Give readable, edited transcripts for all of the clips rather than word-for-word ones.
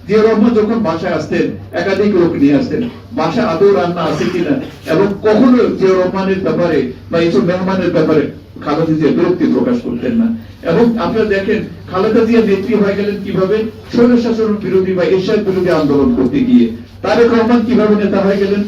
জিয়া রহমান যখন বাসায় আসতেন একাধিক লোক নিয়ে আসতেন, বাসায় আদৌ রান্না আছে কিনা, এবং কখনো জিয়া রহমানের ব্যাপারে বা এইসব মেহমানের ব্যাপারে খালেদা জিয়া বিরক্তি প্রকাশ করতেন না। এবং আপনারা দেখেন খালেদা জিয়া নেত্রী হয়ে গেলেন কিভাবে, স্বৈরশাসন বিরোধী বা এরশাদ বিরোধী আন্দোলন করতে গিয়ে। তারেক রহমান কিভাবে নেতা হয়ে গেলেন,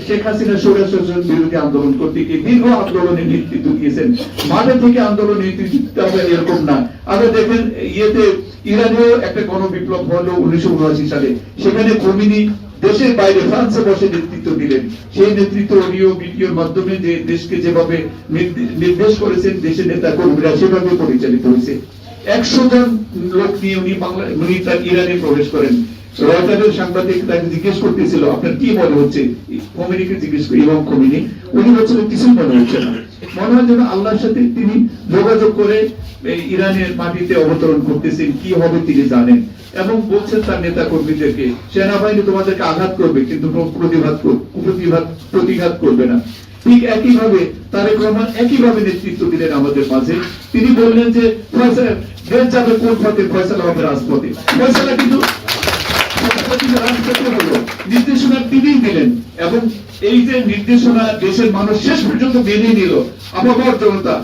শেখ হাসিনা স্বৈরশাসন বিরোধী আন্দোলন করতে গিয়ে দীর্ঘ আন্দোলনের নেতৃত্ব দিয়েছেন। মাঠে থেকে আন্দোলনের নেতৃত্ব এরকম না। আমরা দেখেন ইয়েতে ইরানেও একটা গণবিপ্লব হলো 1979 সালে, সেখানে খোমেনি দেশের বাইরে ফ্রান্সে বসে নেতৃত্ব দিলেন। সেই নেতৃত্ব অডিও ভিডিওর মাধ্যমে যে দেশকে যেভাবে নির্দেশ করেছেন, দেশের নেতা কর্মীরা সেভাবে পরিচালিত হয়েছে। 100 জন লোক নিয়ে উনি তার ইরানে প্রবেশ করেন। রয়টারের সাংবাদিক তাকে জিজ্ঞেস করতেছিল আপনার কি মনে হচ্ছে, খোমেনিকে জিজ্ঞেস করি, ইমাম খোমেনি, উনি বলছিলেন কিছুই মনে হচ্ছে না, মনে হয় যেন আল্লাহর সাথে তিনি যোগাযোগ করে ইরানের মাটিতে অবতরণ করতেছেন, কি হবে তিনি জানেন। এবং বলছেন তার নেতা কর্মীদেরকে সেনাবাহিনী তোমাদেরকে আঘাত করবে কিন্তু প্রতিঘাত করবে না। ঠিক একইভাবে তারেক রহমান একইভাবে নেতৃত্ব দিলেন আমাদের মাঝে। তিনি বললেন যে দেশ যাবে কোন পথে, ফয়সালা হবে রাজপথে। ফয়সালা কিন্তু নির্দেশনা তিনিই দিলেন, এবং এই যে নির্দেশনা দেশের মানুষ শেষ পর্যন্ত মেনে নিল। আবহাওয়ার জনতা,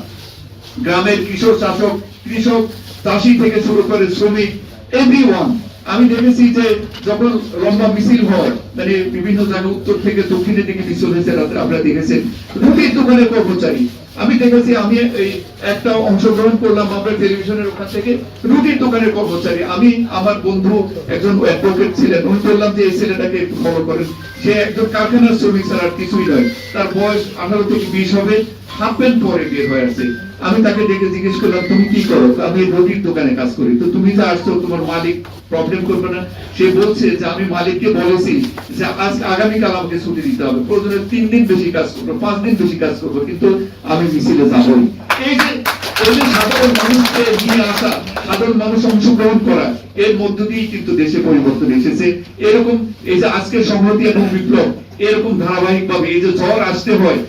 গ্রামের কিশোর শাসক, কৃষক, চাষি থেকে শুরু করে শ্রমিক, এভরিওয়ান। আমি দেখেছি যে যখন লম্বা মিছিল হয়, মানে বিভিন্ন জায়গায় উত্তর থেকে দক্ষিণের দিকে মিছিল হয়েছে, আপনারা দেখেছেন রুটির দোকানের কর্মচারী। আমি দেখেছি, আমি এই একটা অংশগ্রহণ করলাম আমরা টেলিভিশনের ওখান থেকে, রুটির দোকানের কর্মচারী। আমি আমার বন্ধু একজন অ্যাডভোকেট ছিলেন, আমি বললাম যে এই ছেলেটাকে একটু ফলো করেন, সে একজন কারখানার শ্রমিক ছাড়া আর কিছুই নয়, তার বয়স 18 থেকে 20 হবে, হাফ প্যান্ট পরে বের হয়ে আছে। আমি তাকে ডেকে জিজ্ঞেস করলাম তুমি কি করো, আমি রুটির দোকানে কাজ করি। তো তুমি যে আসছো তোমার মালিক প্রবলেম করবে না? সে বলছে যে আমি মালিককে বলেছি যে আজ আগামীকাল আমাকে ছুটি দিতে হবে, প্রয়োজনে 3 দিন বেশি কাজ করবো, 5 দিন বেশি কাজ করবো, কিন্তু আমি মিছিলে যাবই। এই যে সাধারণ মানুষকে নিয়ে আসা, সাধারণ মানুষ অংশগ্রহণ করা, এর মধ্য দিয়েই কিন্তু দেশে পরিবর্তন এসেছে। এরকম এই যে আজকের সংহতি এবং বিপ্লব, এরকম ধারাবাহিক ভাবে এই যে ঝড় আসতে হয়,